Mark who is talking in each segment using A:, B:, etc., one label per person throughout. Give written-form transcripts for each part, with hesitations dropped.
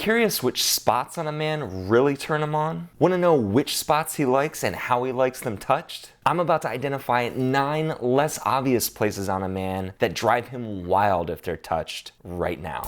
A: curious which spots on a man really turn him on? Want to know which spots he likes and how he likes them touched? I'm about to identify 9 less obvious places on a man that drive him wild if they're touched right now.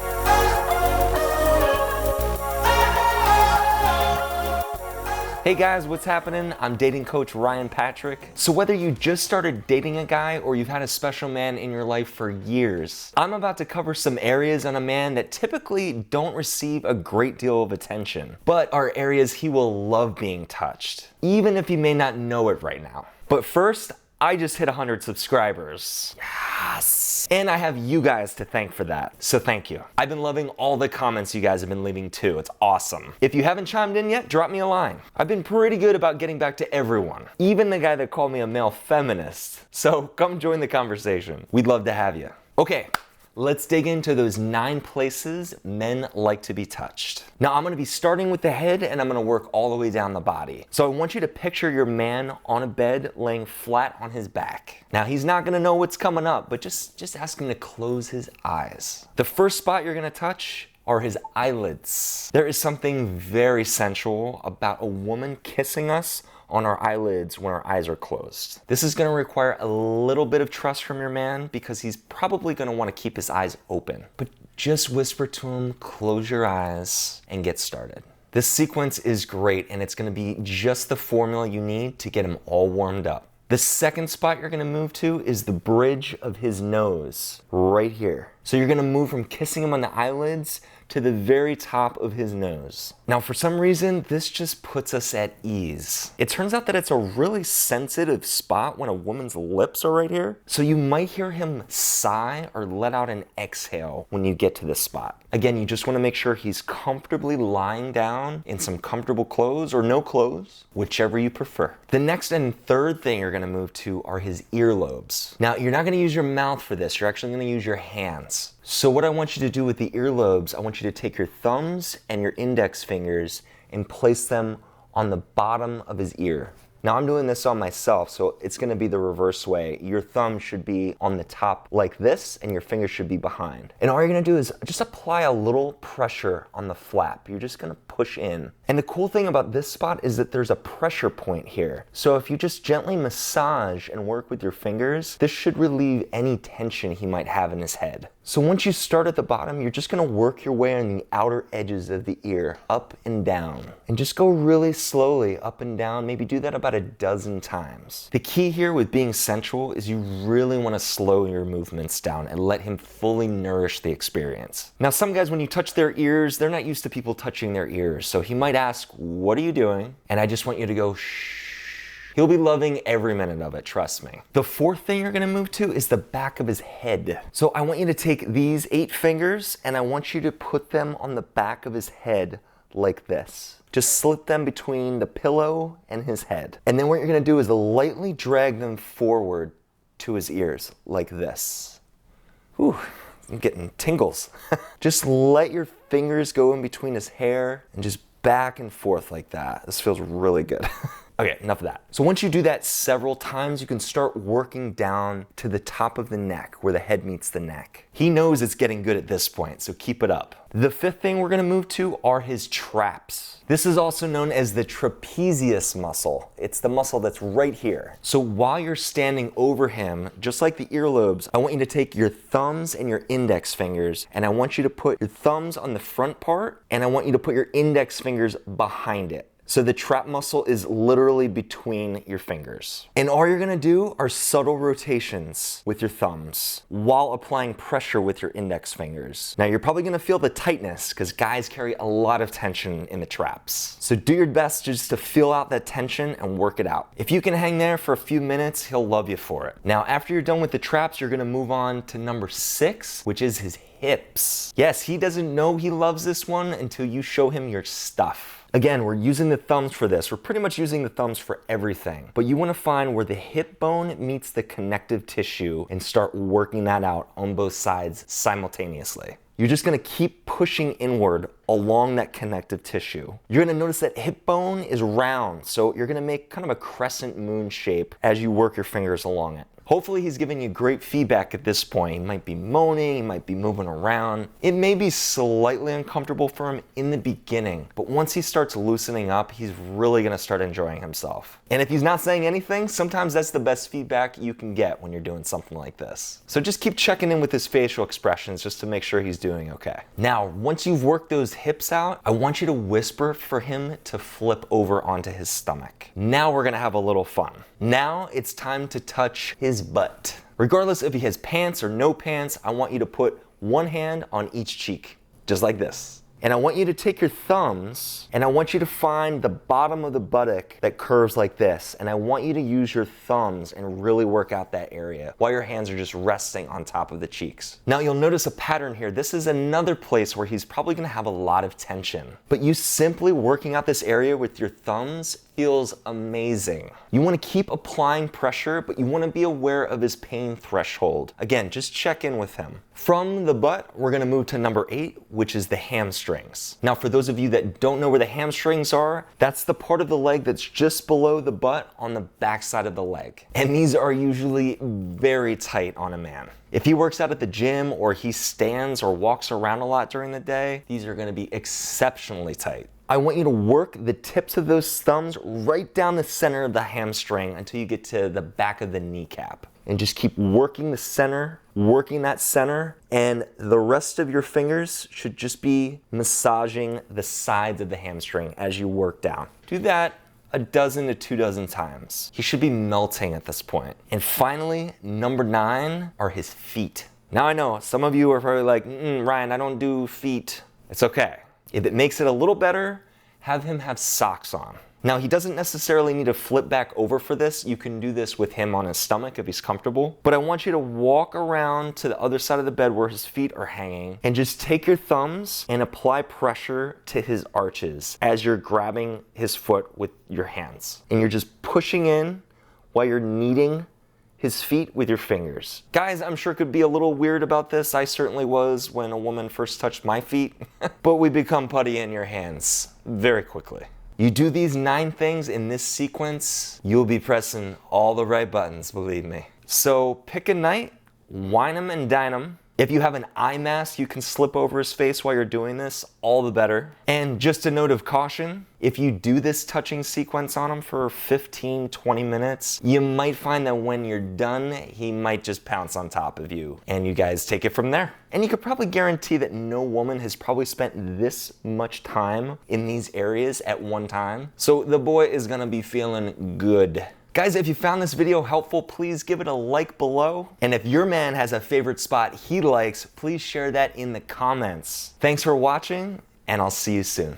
A: Hey guys, what's happening? I'm dating coach Ryan Patrick. So whether you just started dating a guy or you've had a special man in your life for years, I'm about to cover some areas on a man that typically don't receive a great deal of attention, but are areas he will love being touched, even if he may not know it right now. But first, I just hit 100 subscribers. Yes! And I have you guys to thank for that, so thank you. I've been loving all the comments you guys have been leaving too. It's awesome. If you haven't chimed in yet, drop me a line. I've been pretty good about getting back to everyone, even the guy that called me a male feminist. So come join the conversation. We'd love to have you. Okay. Let's dig into those 9 places men like to be touched. Now I'm gonna be starting with the head and I'm gonna work all the way down the body. So I want you to picture your man on a bed laying flat on his back. Now he's not gonna know what's coming up, but just ask him to close his eyes. The first spot you're gonna touch are his eyelids. There is something very sensual about a woman kissing us on our eyelids when our eyes are closed. This is gonna require a little bit of trust from your man because he's probably gonna wanna keep his eyes open. But just whisper to him, close your eyes, and get started. This sequence is great and it's gonna be just the formula you need to get him all warmed up. The second spot you're gonna move to is the bridge of his nose, right here. So you're gonna move from kissing him on the eyelids to the very top of his nose. Now for some reason, this just puts us at ease. It turns out that it's a really sensitive spot when a woman's lips are right here. So you might hear him sigh or let out an exhale when you get to this spot. Again, you just wanna make sure he's comfortably lying down in some comfortable clothes or no clothes, whichever you prefer. The next and third thing you're gonna move to are his earlobes. Now you're not gonna use your mouth for this, you're actually gonna use your hands. So what I want you to do with the earlobes, I want you to take your thumbs and your index fingers and place them on the bottom of his ear. Now I'm doing this on myself, so it's gonna be the reverse way. Your thumb should be on the top like this, and your fingers should be behind. And all you're gonna do is just apply a little pressure on the flap. You're just gonna push in. And the cool thing about this spot is that there's a pressure point here. So if you just gently massage and work with your fingers, this should relieve any tension he might have in his head. So once you start at the bottom, you're just gonna work your way on the outer edges of the ear, up and down. And just go really slowly up and down, maybe do that about a dozen times. The key here with being sensual is you really wanna slow your movements down and let him fully nourish the experience. Now some guys, when you touch their ears, they're not used to people touching their ears. So he might ask, what are you doing? And I just want you to go, shh. He'll be loving every minute of it, trust me. The fourth thing you're gonna move to is the back of his head. So I want you to take these 8 fingers and I want you to put them on the back of his head like this. Just slip them between the pillow and his head. And then what you're gonna do is lightly drag them forward to his ears like this. Whew, I'm getting tingles. Just let your fingers go in between his hair and just back and forth like that. This feels really good. Okay, enough of that. So once you do that several times, you can start working down to the top of the neck where the head meets the neck. He knows it's getting good at this point, so keep it up. The fifth thing we're gonna move to are his traps. This is also known as the trapezius muscle. It's the muscle that's right here. So while you're standing over him, just like the earlobes, I want you to take your thumbs and your index fingers, and I want you to put your thumbs on the front part, and I want you to put your index fingers behind it. So the trap muscle is literally between your fingers. And all you're gonna do are subtle rotations with your thumbs while applying pressure with your index fingers. Now you're probably gonna feel the tightness because guys carry a lot of tension in the traps. So do your best just to feel out that tension and work it out. If you can hang there for a few minutes, he'll love you for it. Now after you're done with the traps, you're gonna move on to number 6, which is his hips. Yes, he doesn't know he loves this one until you show him your stuff. Again, we're using the thumbs for this. We're pretty much using the thumbs for everything. But you want to find where the hip bone meets the connective tissue and start working that out on both sides simultaneously. You're just gonna keep pushing inward along that connective tissue. You're gonna notice that hip bone is round, so you're gonna make kind of a crescent moon shape as you work your fingers along it. Hopefully he's giving you great feedback at this point. He might be moaning, he might be moving around. It may be slightly uncomfortable for him in the beginning, but once he starts loosening up, he's really gonna start enjoying himself. And if he's not saying anything, sometimes that's the best feedback you can get when you're doing something like this. So just keep checking in with his facial expressions just to make sure he's doing okay. Now, once you've worked those hips out, I want you to whisper for him to flip over onto his stomach. Now we're gonna have a little fun. Now it's time to touch his butt. Regardless if he has pants or no pants, I want you to put one hand on each cheek, just like this. And I want you to take your thumbs and I want you to find the bottom of the buttock that curves like this. And I want you to use your thumbs and really work out that area while your hands are just resting on top of the cheeks. Now you'll notice a pattern here. This is another place where he's probably gonna have a lot of tension. But you simply working out this area with your thumbs feels amazing. You wanna keep applying pressure, but you wanna be aware of his pain threshold. Again, just check in with him. From the butt, we're gonna move to number 8, which is the hamstrings. Now, for those of you that don't know where the hamstrings are, that's the part of the leg that's just below the butt on the back side of the leg. And these are usually very tight on a man. If he works out at the gym or he stands or walks around a lot during the day, these are gonna be exceptionally tight. I want you to work the tips of those thumbs right down the center of the hamstring until you get to the back of the kneecap. And just keep working the center, working that center, and the rest of your fingers should just be massaging the sides of the hamstring as you work down. Do that a dozen to 2 dozen times. He should be melting at this point. And finally, number 9 are his feet. Now I know some of you are probably like, Ryan, I don't do feet. It's okay. If it makes it a little better, have him have socks on. Now, he doesn't necessarily need to flip back over for this. You can do this with him on his stomach if he's comfortable. But I want you to walk around to the other side of the bed where his feet are hanging and just take your thumbs and apply pressure to his arches as you're grabbing his foot with your hands. And you're just pushing in while you're kneading his feet with your fingers. Guys, I'm sure could be a little weird about this. I certainly was when a woman first touched my feet, but we become putty in your hands very quickly. You do these 9 things in this sequence, you'll be pressing all the right buttons, believe me. So pick a night, wine him and dine him. If you have an eye mask you can slip over his face while you're doing this, all the better. And just a note of caution, if you do this touching sequence on him for 15-20 minutes, you might find that when you're done, he might just pounce on top of you and you guys take it from there. And you could probably guarantee that no woman has probably spent this much time in these areas at one time. So the boy is gonna be feeling good. Guys, if you found this video helpful, please give it a like below. And if your man has a favorite spot he likes, please share that in the comments. Thanks for watching, and I'll see you soon.